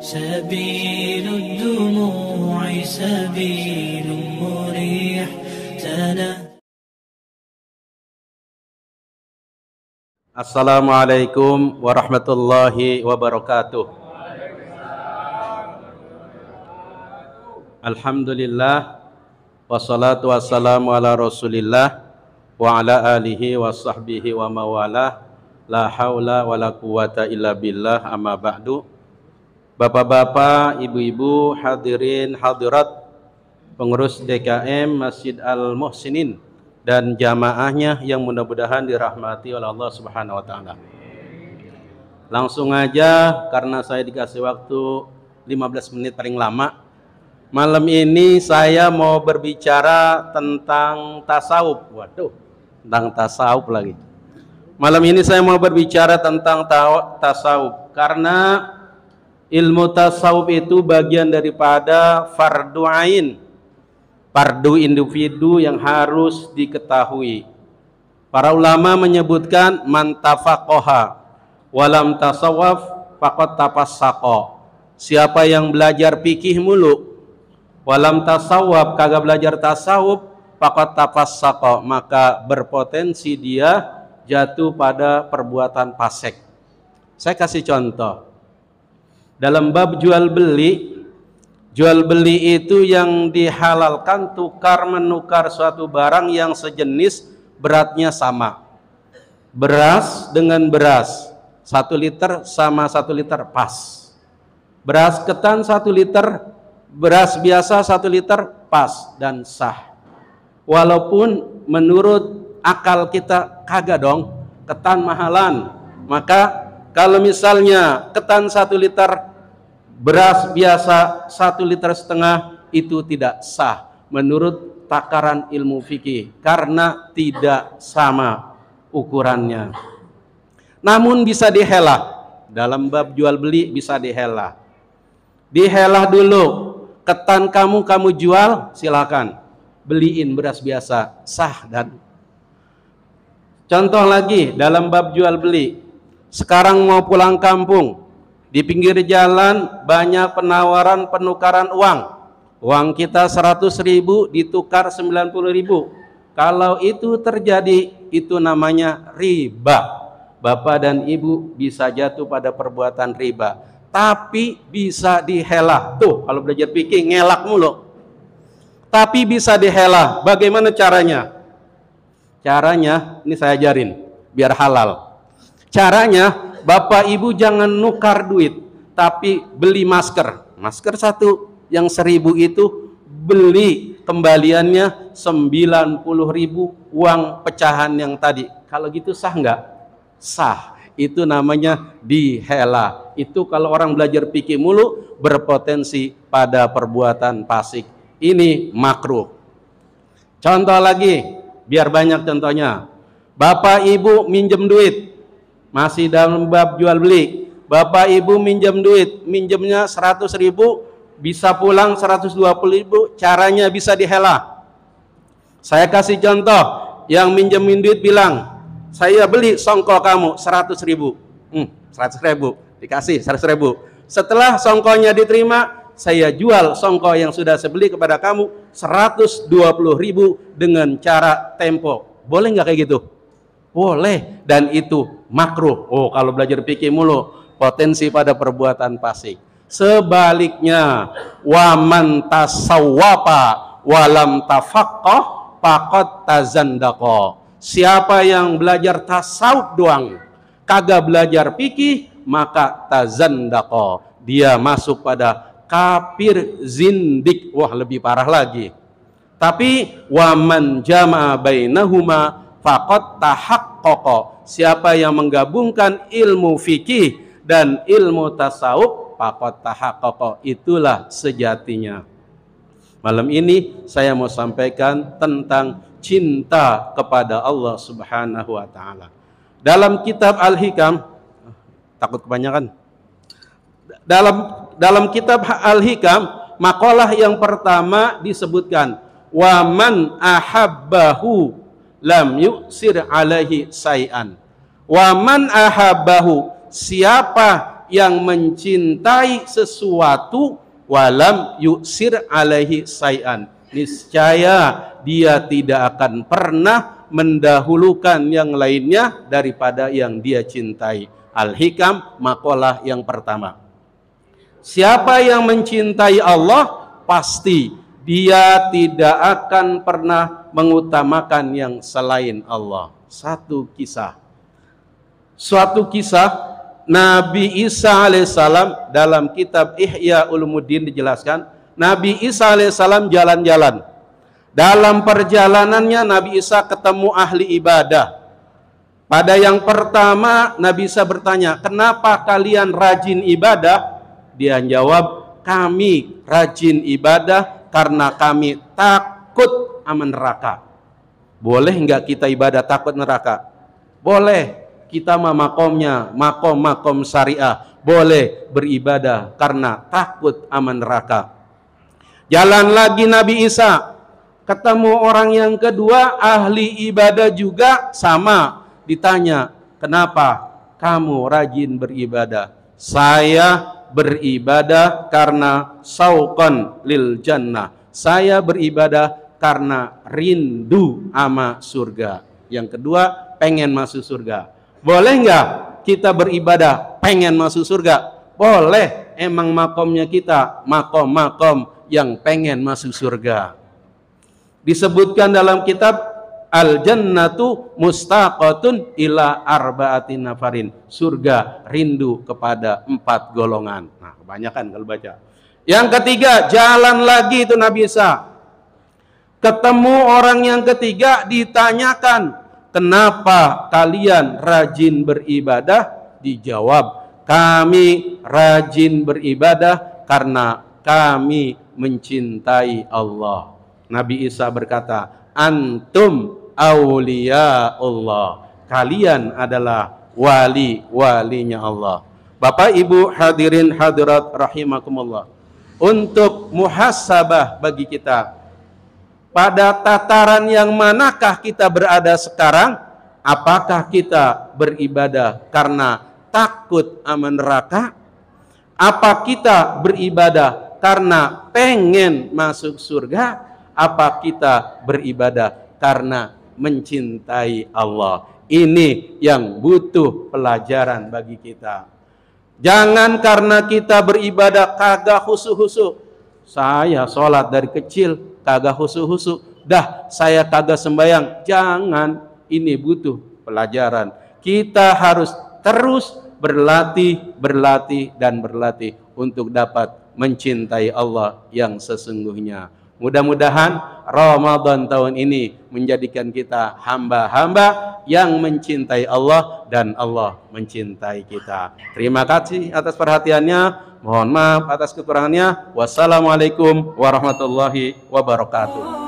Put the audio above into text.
سبيل الدموع سبيل مريح Assalamualaikum warahmatullahi wabarakatuh. Alhamdulillah wassalatu wassalamu ala Rasulillah wa ala alihi wa sahbihi wa mawalah. La haula wa la quwata illa billah, amma ba'du. Bapak-bapak, ibu-ibu, hadirin hadirat, pengurus DKM Masjid Al-Muhsinin dan jamaahnya yang mudah-mudahan dirahmati oleh Allah Subhanahu wa taala. Langsung aja, karena saya dikasih waktu 15 menit paling lama. Malam ini saya mau berbicara tentang tasawuf. Waduh, tentang tasawuf lagi. Malam ini saya mau berbicara tentang tasawuf karena ilmu tasawuf itu bagian daripada fardu ain, fardu individu yang harus diketahui. Para ulama menyebutkan man tafaqaha walam tasawwaf faqad tafassaqa. Siapa yang belajar fikih mulu walam tasawwaf, kagak belajar tasawuf, faqad tafassaqa, maka berpotensi dia jatuh pada perbuatan fasik. Saya kasih contoh. Dalam bab jual beli itu yang dihalalkan tukar menukar suatu barang yang sejenis, beratnya sama. Beras dengan beras, 1 liter sama 1 liter pas. Beras ketan 1 liter, beras biasa 1 liter pas dan sah. Walaupun menurut akal kita kagak dong, ketan mahalan. Maka kalau misalnya ketan 1 liter, beras biasa 1,5 liter, itu tidak sah menurut takaran ilmu fikih karena tidak sama ukurannya. Namun bisa dihelah. Dalam bab jual beli bisa dihelah. Dihelah dulu. Ketan kamu jual, silakan. Beliin beras biasa, sah. Dan contoh lagi dalam bab jual beli. Sekarang mau pulang kampung, di pinggir jalan banyak penawaran penukaran uang. Uang kita 100.000 ditukar 90.000. Kalau itu terjadi, itu namanya riba. Bapak dan ibu bisa jatuh pada perbuatan riba. Tapi bisa dihelah. Tuh, kalau belajar fikih ngelak mulu. Tapi bisa dihelah. Bagaimana caranya? Caranya, ini saya ajarin biar halal. Caranya, Bapak Ibu jangan nukar duit, tapi beli masker. Masker 1 yang 1.000 itu beli kembaliannya 90.000 uang pecahan yang tadi. Kalau gitu sah nggak? Sah. Itu namanya dihela. Itu kalau orang belajar fikih mulu berpotensi pada perbuatan fasik. Ini makruh. Contoh lagi, biar banyak contohnya. Bapak Ibu minjem duit. Masih dalam bab jual beli. Bapak Ibu minjem duit, minjemnya 100.000, bisa pulang 120.000, caranya bisa dihela. Saya kasih contoh, yang minjemin duit bilang, saya beli songkol kamu 100.000. 100.000, dikasih 100.000. Setelah songkolnya diterima, saya jual songkol yang sudah saya beli kepada kamu 120.000 dengan cara tempo. Boleh nggak kayak gitu? Boleh, dan itu makruh. Oh, kalau belajar fikih mulu potensi pada perbuatan fasik. Sebaliknya, waman tasawwapa walam tafaqqah faqad tazandaqa. Siapa yang belajar tasawuf doang, kagak belajar fikih, maka tazandaqa. Dia masuk pada kafir zindik. Wah, lebih parah lagi. Tapi waman jama'a bainahuma faqad tahaqqaqa. Siapa yang menggabungkan ilmu fikih dan ilmu tasawuf, faqad tahaqqaqa, itulah sejatinya. Malam ini saya mau sampaikan tentang cinta kepada Allah Subhanahu wa taala. Dalam kitab Al-Hikam, takut kebanyakan. Dalam kitab Al-Hikam, makalah yang pertama disebutkan, wa man ahabbahu lam yu'sir alaihi say'an. Wa man ahabbahu, siapa yang mencintai sesuatu walam yusir alaihi say'an, niscaya dia tidak akan pernah mendahulukan yang lainnya daripada yang dia cintai. Al-Hikam, makalah yang pertama. Siapa yang mencintai Allah, pasti dia tidak akan pernah mengutamakan yang selain Allah. Suatu kisah Nabi Isa alaihissalam, dalam kitab Ihya Ulumuddin dijelaskan, Nabi Isa alaihissalam jalan-jalan. Dalam perjalanannya Nabi Isa ketemu ahli ibadah. Pada yang pertama Nabi Isa bertanya, kenapa kalian rajin ibadah? Dia jawab, kami rajin ibadah karena kami takut sama neraka. Boleh nggak kita ibadah takut neraka? Boleh. Kita makomnya makom syariah, boleh beribadah karena takut sama neraka. Jalan lagi Nabi Isa, ketemu orang yang kedua ahli ibadah juga, sama. Ditanya, kenapa kamu rajin beribadah? Saya beribadah karena sauqan lil jannah. Saya beribadah karena rindu sama surga. Yang kedua, pengen masuk surga. Boleh nggak kita beribadah pengen masuk surga? Boleh. Emang makomnya kita makom yang pengen masuk surga. Disebutkan dalam kitab Al-Jannatu mustaqatun ila arba'ati nafarin. Surga rindu kepada 4 golongan. Nah, kebanyakan kalau baca. Yang ketiga, jalan lagi itu Nabi Isa. Ketemu orang yang ketiga, ditanyakan, kenapa kalian rajin beribadah? Dijawab, kami rajin beribadah karena kami mencintai Allah. Nabi Isa berkata, antum auliya Allah. Kalian adalah wali-walinya Allah. Bapak Ibu hadirin hadirat rahimakumullah. Untuk muhasabah bagi kita, pada tataran yang manakah kita berada sekarang? Apakah kita beribadah karena takut sama neraka? Apa kita beribadah karena pengen masuk surga? Apa kita beribadah karena mencintai Allah? Ini yang butuh pelajaran bagi kita. Jangan karena kita beribadah kagak khusyuk-khusyuk. Saya sholat dari kecil kagak khusyuk-khusyuk, dah saya kagak sembahyang. Jangan, ini butuh pelajaran. Kita harus terus berlatih dan berlatih untuk dapat mencintai Allah yang sesungguhnya. Mudah-mudahan Ramadan tahun ini menjadikan kita hamba-hamba yang mencintai Allah dan Allah mencintai kita. Terima kasih atas perhatiannya. Mohon maaf atas kekurangannya. Wassalamualaikum warahmatullahi wabarakatuh.